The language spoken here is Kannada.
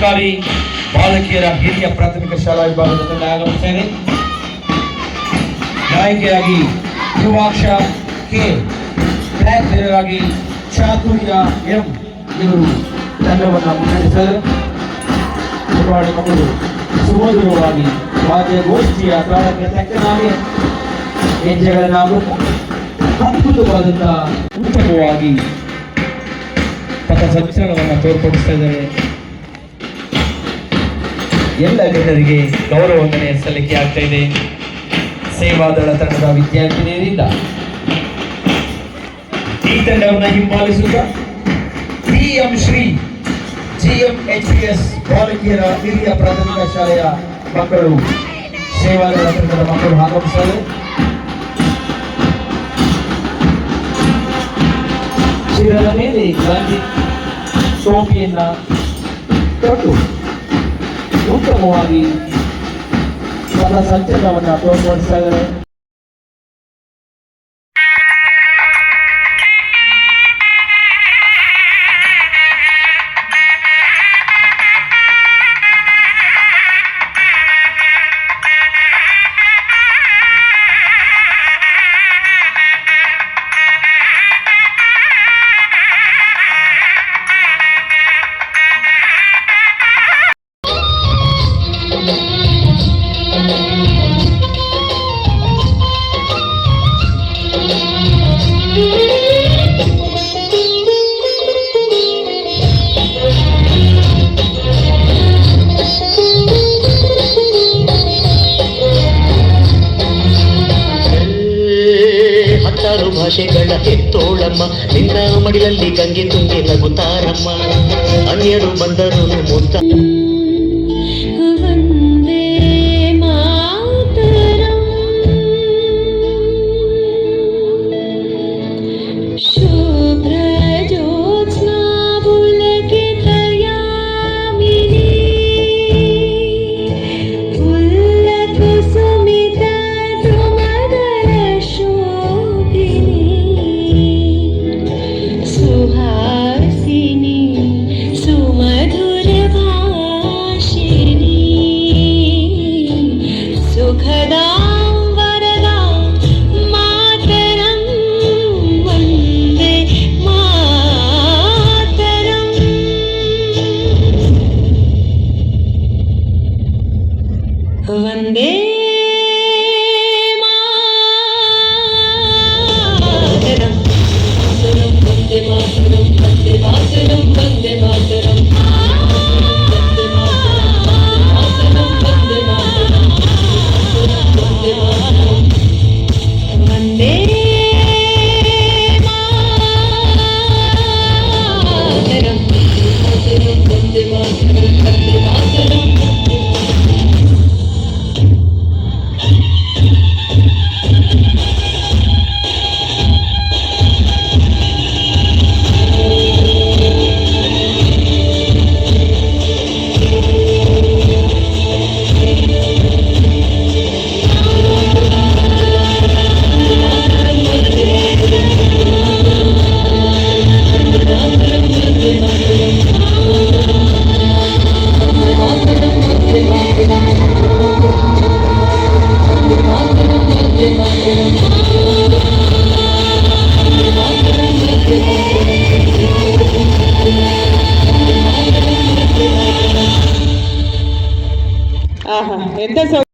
ಸರ್ಕಾರಿ ಬಾಲಕಿಯರ ಹಿರಿಯ ಪ್ರಾಥಮಿಕ ಶಾಲಾ ವಿಭಾಗದ ತಂಡ ಆಗಮಿಸಿದೆ. ನಾಯಕಿಯಾಗಿ ಧ್ರುವಾಕ್ಷ ಕೆ, ಬ್ಲ್ಯಾಕ್ ಪ್ಲೇಯರಾಗಿ ಚಾತುರ್ಯ ಎಂ ಇವರು ತಂಡವನ್ನು ಮುನ್ನಡೆಸಿದರು. ಮಕ್ಕಳು ಸುಮಧುರವಾಗಿ ವಾದ್ಯಗೋಷ್ಠಿಯ ತಾಳಕ್ಕೆ ತಕ್ಕನಾಗಿ ಹೆಜ್ಜೆಗಳನ್ನಾಗುತ್ತಾ ಅದ್ಭುತವಾದಂತಹ ಉತ್ತಮವಾಗಿ ಪಥ ಸಂಚಲನವನ್ನು ತೋರ್ಪಡಿಸ್ತಾ ಇದ್ದಾರೆ. ಎಲ್ಲ ಜನರಿಗೆ ಗೌರವ ವಂದನೆ ಸಲ್ಲಿಕೆ ಆಗ್ತಾ ಇದೆ. ಸೇವಾದಳ ತಂಡದ ವಿದ್ಯಾರ್ಥಿನಿಯರಿಂದ ಈ ತಂಡವನ್ನು ಹಿಂಬಾಲಿಸುತ್ತ ಪಿಎಂ ಶ್ರೀ GMHPS ಬಾಲಕಿಯರ ಹಿರಿಯ ಪ್ರಾಥಮಿಕ ಶಾಲೆಯ ಮಕ್ಕಳು, ಸೇವಾದಳ ತಂಡದ ಮಕ್ಕಳು ಆಗಮಿಸಲು ಶಿರದ ಮೇಲೆ ಗಾಂಧಿ ಟೋಪಿಯನ್ನ ತೊಟ್ಟು ಉತ್ತಮವಾಗಿ ಪಥ ಸಂಚಲನವನ್ನು ತೋರ್ಪಡಿಸ್ತಾ ಇದ್ದಾರೆ. ಭಾಷೆಗಳ ಹೆತ್ತೋಳಮ್ಮ, ನಿನ್ನ ಮಡಿಲಲ್ಲಿ ಗಂಗೆ ತುಂಬಿ ನಗುತ್ತಾರಮ್ಮ, ಅನ್ಯರು ಬಂದರು ಮುತ್ತ ವಂದೇ ఎంత